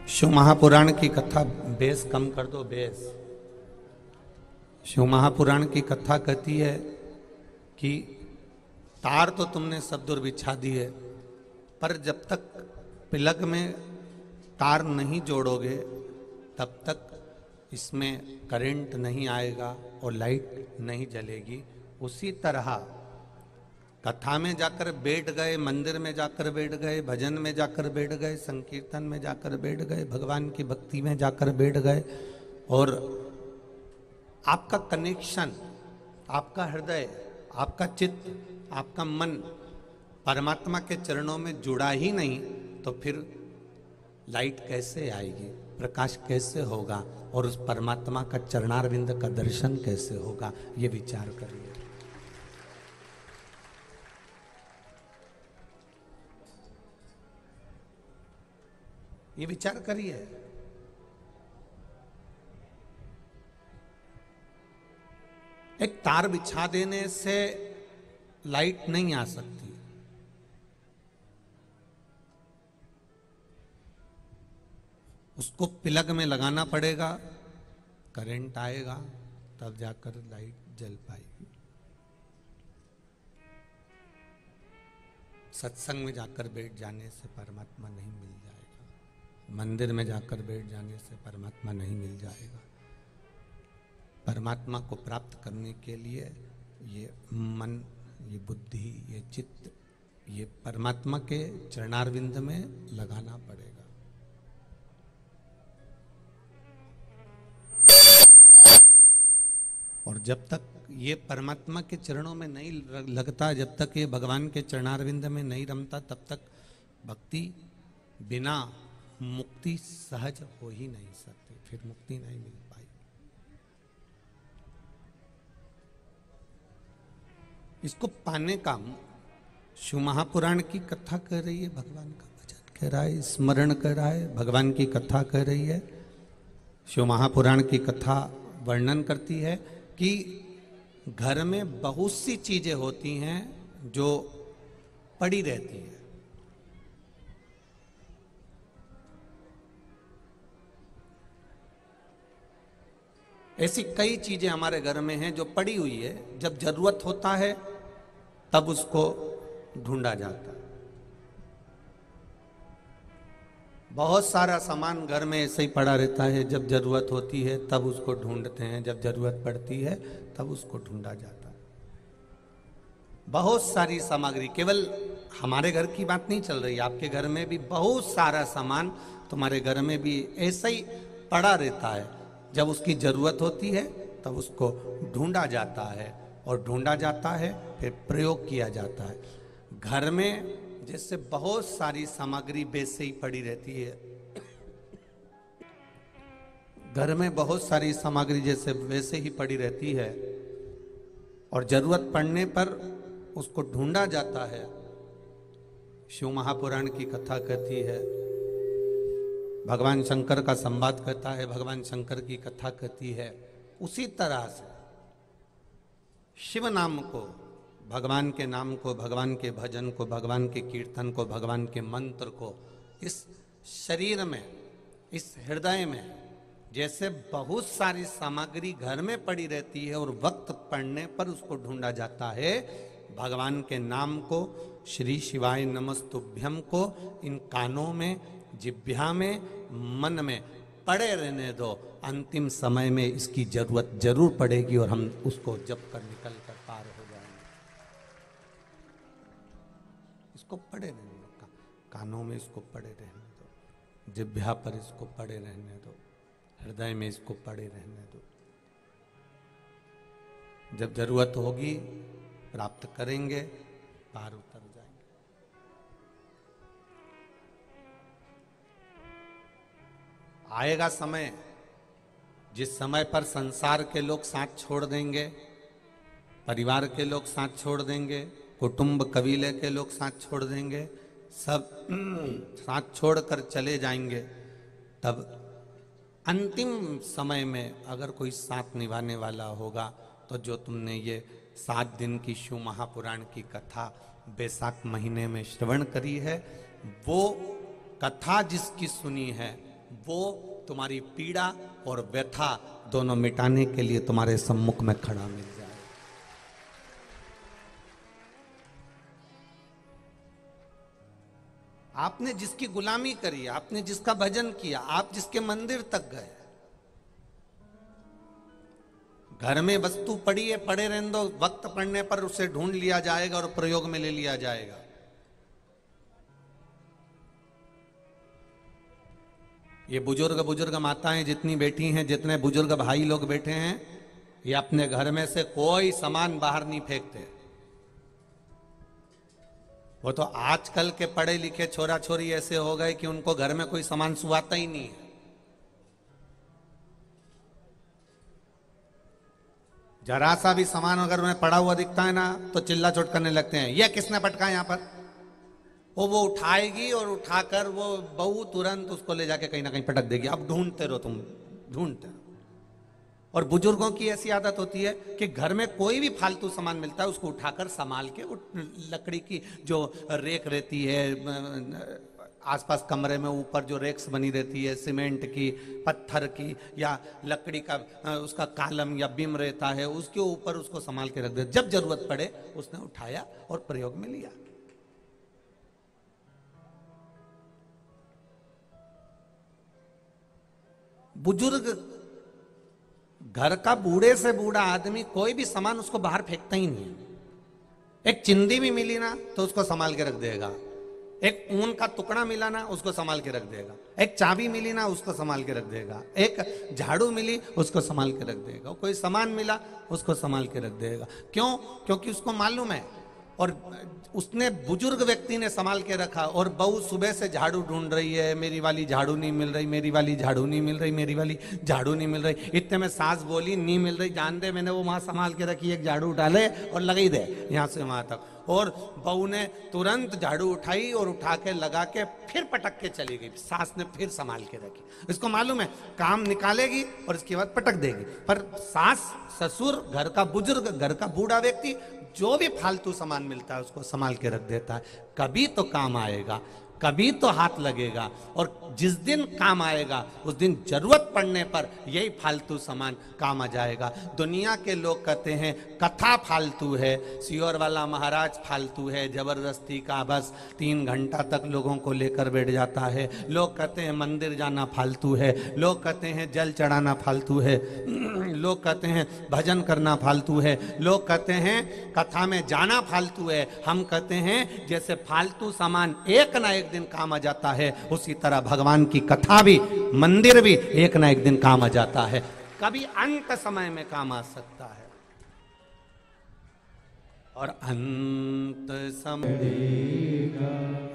शिव महापुराण की कथा, बेस कम कर दो बेस। शिव महापुराण की कथा कहती है कि तार तो तुमने सब दूर बिछा दी है, पर जब तक प्लग में तार नहीं जोड़ोगे तब तक इसमें करंट नहीं आएगा और लाइट नहीं जलेगी। उसी तरह कथा में जाकर बैठ गए, मंदिर में जाकर बैठ गए, भजन में जाकर बैठ गए, संकीर्तन में जाकर बैठ गए, भगवान की भक्ति में जाकर बैठ गए और आपका कनेक्शन, आपका हृदय, आपका चित्त, आपका मन परमात्मा के चरणों में जुड़ा ही नहीं, तो फिर लाइट कैसे आएगी, प्रकाश कैसे होगा और उस परमात्मा का चरणारविंद का दर्शन कैसे होगा? ये विचार करिए। ये विचार करिए। एक तार बिछा देने से लाइट नहीं आ सकती, उसको प्लग में लगाना पड़ेगा, करंट आएगा, तब जाकर लाइट जल पाएगी। सत्संग में जाकर बैठ जाने से परमात्मा नहीं मिल जाएगा, मंदिर में जाकर बैठ जाने से परमात्मा नहीं मिल जाएगा। परमात्मा को प्राप्त करने के लिए ये मन, ये बुद्धि, ये चित्त, ये परमात्मा के चरणारविंद में लगाना पड़ेगा। और जब तक ये परमात्मा के चरणों में नहीं लगता, जब तक ये भगवान के चरणारविंद में नहीं रमता, तब तक भक्ति बिना मुक्ति सहज हो ही नहीं सकती, फिर मुक्ति नहीं मिल पाई। इसको पाने का शिव महापुराण की कथा कर रही है, भगवान का भजन कर रहा है, स्मरण कर रहा है, भगवान की कथा कर रही है। शिव महापुराण की कथा वर्णन करती है कि घर में बहुत सी चीजें होती हैं जो पड़ी रहती है। ऐसी कई चीजें हमारे घर में हैं जो पड़ी हुई है, जब जरूरत होता है तब उसको ढूंढा जाता है। बहुत सारा सामान घर में ऐसे ही पड़ा रहता है, जब जरूरत होती है तब उसको ढूंढते हैं, जब जरूरत पड़ती है तब उसको ढूंढा जाता है। बहुत सारी सामग्री, केवल हमारे घर की बात नहीं चल रही, आपके घर में भी बहुत सारा सामान, तुम्हारे घर में भी ऐसा ही पड़ा रहता है। जब उसकी जरूरत होती है तब उसको ढूंढा जाता है और ढूंढा जाता है फिर प्रयोग किया जाता है। घर में जैसे बहुत सारी सामग्री वैसे ही पड़ी रहती है, घर में बहुत सारी सामग्री जैसे वैसे ही पड़ी रहती है और जरूरत पड़ने पर उसको ढूंढा जाता है। शिव महापुराण की कथा कहती है, भगवान शंकर का संवाद कहता है, भगवान शंकर की कथा कहती है। उसी तरह से शिव नाम को, भगवान के नाम को, भगवान के भजन को, भगवान के कीर्तन को, भगवान के मंत्र को इस शरीर में, इस हृदय में जैसे बहुत सारी सामग्री घर में पड़ी रहती है और वक्त पड़ने पर उसको ढूंढा जाता है, भगवान के नाम को, श्री शिवाय नमस्तुभ्यम को इन कानों में, जिह्वा में, मन में पड़े रहने दो। अंतिम समय में इसकी जरूरत जरूर पड़ेगी और हम उसको जप कर निकल कर पार हो जाएंगे। इसको पड़े रहने दो, कानों में इसको पड़े रहने दो, जिह्वा पर इसको पड़े रहने दो, हृदय में इसको पड़े रहने दो। जब जरूरत होगी प्राप्त करेंगे, पार उतर जाएंगे। आएगा समय जिस समय पर संसार के लोग साथ छोड़ देंगे, परिवार के लोग साथ छोड़ देंगे, कुटुंब कबीले के लोग साथ छोड़ देंगे, सब साथ छोड़कर चले जाएंगे। तब अंतिम समय में अगर कोई साथ निभाने वाला होगा तो जो तुमने ये 7 दिन की शिव महापुराण की कथा बैसाख महीने में श्रवण करी है, वो कथा जिसकी सुनी है वो तुम्हारी पीड़ा और व्यथा दोनों मिटाने के लिए तुम्हारे सम्मुख में खड़ा मिल जाए। आपने जिसकी गुलामी करी, आपने जिसका भजन किया, आप जिसके मंदिर तक गए, घर में वस्तु पड़ी है, पड़े रहने दो, वक्त पड़ने पर उसे ढूंढ लिया जाएगा और प्रयोग में ले लिया जाएगा। ये बुजुर्ग माताएं जितनी बैठी हैं, जितने बुजुर्ग भाई लोग बैठे हैं, ये अपने घर में से कोई सामान बाहर नहीं फेंकते। वो तो आजकल के पढ़े लिखे छोरा छोरी ऐसे हो गए कि उनको घर में कोई सामान सुहाता ही नहीं है। जरा सा भी सामान अगर उन्हें पड़ा हुआ दिखता है ना तो चिल्ला चोट करने लगते हैं, यह किसने पटका यहां पर। वो उठाएगी और उठाकर वो बहू तुरंत उसको ले जाके कहीं ना कहीं पटक देगी। अब ढूंढते रहो, तुम ढूंढते रहो। और बुजुर्गों की ऐसी आदत होती है कि घर में कोई भी फालतू सामान मिलता है उसको उठाकर संभाल के, लकड़ी की जो रेक रहती है आसपास कमरे में, ऊपर जो रेक्स बनी रहती है सीमेंट की, पत्थर की या लकड़ी का उसका कालम या बिम रहता है, उसके ऊपर उसको संभाल के रख दे। जब जरूरत पड़े उसने उठाया और प्रयोग में लिया। बुजुर्ग, घर का बूढ़े से बूढ़ा आदमी कोई भी सामान उसको बाहर फेंकता ही नहीं है। एक चिंदी भी मिली ना तो उसको संभाल के रख देगा, एक ऊन का टुकड़ा मिला ना उसको संभाल के रख देगा, एक चाबी मिली ना उसको संभाल के रख देगा, एक झाड़ू मिली उसको संभाल के रख देगा, कोई सामान मिला उसको संभाल के रख देगा। क्यों? क्योंकि उसको मालूम है। और उसने, बुजुर्ग व्यक्ति ने संभाल के रखा। और बहू सुबह से झाड़ू ढूंढ रही है, मेरी वाली झाड़ू नहीं मिल रही, मेरी वाली झाड़ू नहीं मिल रही, मेरी वाली झाड़ू नहीं मिल रही। इतने में सास बोली, नहीं मिल रही, जान दे, मैंने वो वहां संभाल के रखी, एक झाड़ू उठा ले और लगा ही दे यहां से वहां तक। और बहू ने तुरंत झाड़ू उठाई और उठा के लगा के फिर पटक के चली गई। सास ने फिर संभाल के रखी। इसको मालूम है काम निकालेगी और इसके बाद पटक देगी। पर सास, ससुर, घर का बुजुर्ग, घर का बूढ़ा व्यक्ति जो भी फालतू सामान मिलता है उसको संभाल के रख देता है। कभी तो काम आएगा, कभी तो हाथ लगेगा। और जिस दिन काम आएगा उस दिन जरूरत पड़ने पर यही फालतू सामान काम आ जाएगा। दुनिया के लोग कहते हैं कथा फालतू है, सियोर वाला महाराज फालतू है, जबरदस्ती का बस 3 घंटा तक लोगों को लेकर बैठ जाता है। लोग कहते हैं मंदिर जाना फालतू है, लोग कहते हैं जल चढ़ाना फालतू है, लोग कहते हैं भजन करना फालतू है, लोग कहते हैं कथा में जाना फालतू है। हम कहते हैं जैसे फालतू सामान एक ना एक दिन काम आ जाता है, उसी तरह भगवान की कथा भी, मंदिर भी एक ना एक दिन काम आ जाता है। कभी अंत समय में काम आ सकता है। और अंत समय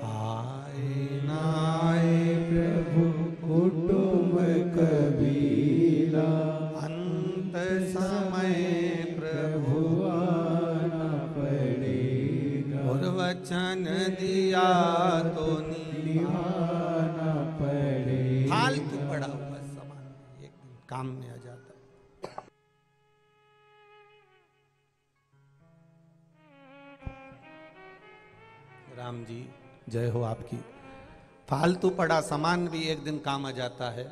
आए ना आए प्रभु कुटुंब कबीरा, अंत समय प्रभु आना पड़ेगा, और वचन दिया तो निभाना पड़ेगा। फालतू पड़ा हुआ सामान एक दिन काम में आ जाता। राम जी जय हो आपकी। फालतू पड़ा सामान भी एक दिन काम आ जाता है।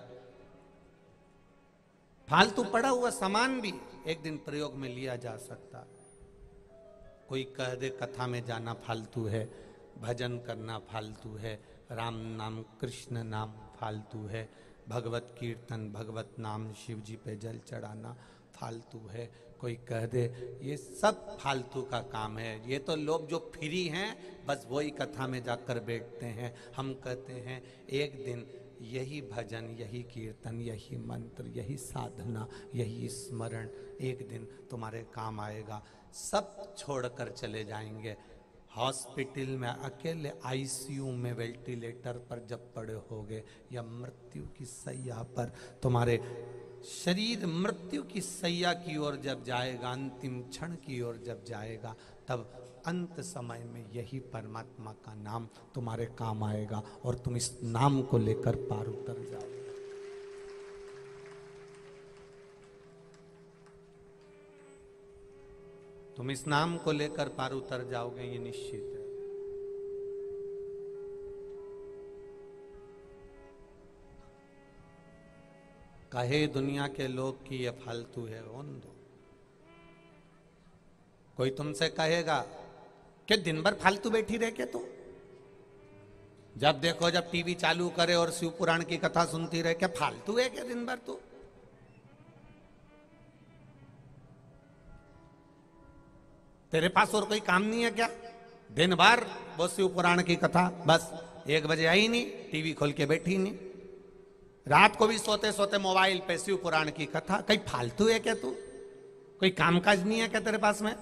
फालतू पड़ा हुआ सामान भी एक दिन प्रयोग में लिया जा सकता है। कोई कह दे कथा में जाना फालतू है, भजन करना फालतू है, राम नाम कृष्ण नाम फालतू है, भगवत कीर्तन भगवत नाम शिव जी पे जल चढ़ाना फालतू है। कोई कह दे ये सब फालतू का काम है, ये तो लोग जो फ्री हैं बस वही कथा में जाकर बैठते हैं। हम कहते हैं एक दिन यही भजन, यही कीर्तन, यही मंत्र, यही साधना, यही स्मरण एक दिन तुम्हारे काम आएगा। सब छोड़कर चले जाएंगे। हॉस्पिटल में अकेले आईसीयू में वेंटिलेटर पर जब पड़े होगे या मृत्यु की सैया पर तुम्हारे शरीर मृत्यु की सैया की ओर जब जाएगा, अंतिम क्षण की ओर जब जाएगा, तब अंत समय में यही परमात्मा का नाम तुम्हारे काम आएगा और तुम इस नाम को लेकर पार उतर जाओगे। तुम इस नाम को लेकर पार उतर जाओगे, ये निश्चित है। कहे दुनिया के लोग कि ये फालतू है, होने दो। कोई तुमसे कहेगा कि दिन भर फालतू बैठी रह के तू, जब देखो जब टीवी चालू करे और शिव पुराण की कथा सुनती रहे, क्या फालतू है क्या दिन भर तू? तेरे पास और कोई काम नहीं है क्या? दिन भर वो शिव पुराण की कथा, बस 1 बजे आई नहीं, टीवी खोल के बैठी नहीं, रात को भी सोते सोते मोबाइल पे शिव पुराण की कथा। कहीं फालतू है क्या तू? कोई कामकाज नहीं है क्या तेरे पास में?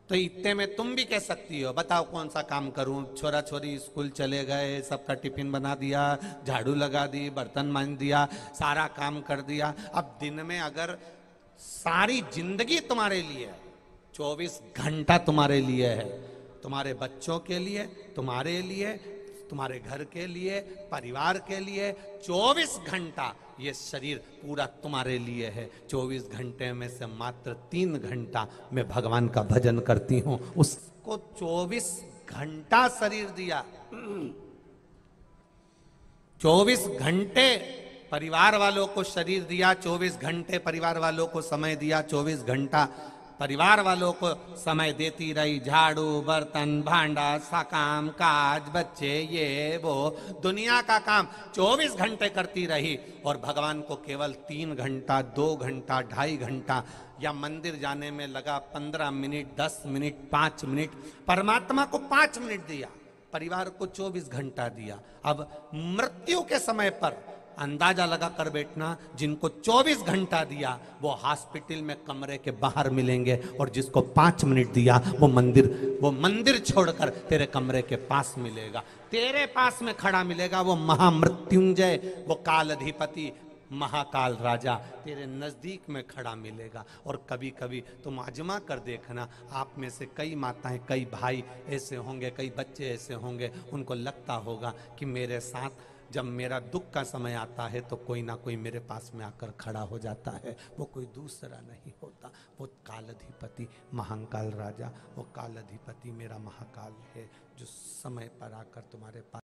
तो इतने में तुम भी कह सकती हो, बताओ कौन सा काम करूं, छोरा छोरी स्कूल चले गए, सबका टिफिन बना दिया, झाड़ू लगा दी, बर्तन मांज दिया, सारा काम कर दिया। अब दिन में अगर सारी जिंदगी तुम्हारे लिए, 24 घंटा तुम्हारे लिए है, तुम्हारे बच्चों के लिए, तुम्हारे लिए, तुम्हारे घर के लिए, परिवार के लिए, 24 घंटा ये शरीर पूरा तुम्हारे लिए है। 24 घंटे में से मात्र 3 घंटा मैं भगवान का भजन करती हूं, उसको 24 घंटा शरीर दिया, 24 घंटे परिवार वालों को शरीर दिया, 24 घंटे परिवार वालों को समय दिया, 24 घंटा परिवार वालों को समय देती रही, झाड़ू बर्तन भांडा सा काम काज, बच्चे ये वो दुनिया का काम 24 घंटे करती रही, और भगवान को केवल 3 घंटा 2 घंटा 2.5 घंटा, या मंदिर जाने में लगा 15 मिनट 10 मिनट 5 मिनट, परमात्मा को 5 मिनट दिया, परिवार को 24 घंटा दिया। अब मृत्यु के समय पर अंदाजा लगा कर बैठना, जिनको 24 घंटा दिया वो हॉस्पिटल में कमरे के बाहर मिलेंगे, और जिसको 5 मिनट दिया वो मंदिर छोड़कर तेरे कमरे के पास मिलेगा, तेरे पास में खड़ा मिलेगा। वो महामृत्युंजय, वो काल अधिपति महाकाल राजा तेरे नजदीक में खड़ा मिलेगा। और कभी कभी तुम आजमा कर देखना, आप में से कई माताएं, कई भाई ऐसे होंगे, कई बच्चे ऐसे होंगे, उनको लगता होगा कि मेरे साथ जब मेरा दुख का समय आता है तो कोई ना कोई मेरे पास में आकर खड़ा हो जाता है। वो कोई दूसरा नहीं होता, वो कालाधिपति महाकाल राजा, वो कालाधिपति मेरा महाकाल है, जो समय पर आकर तुम्हारे पास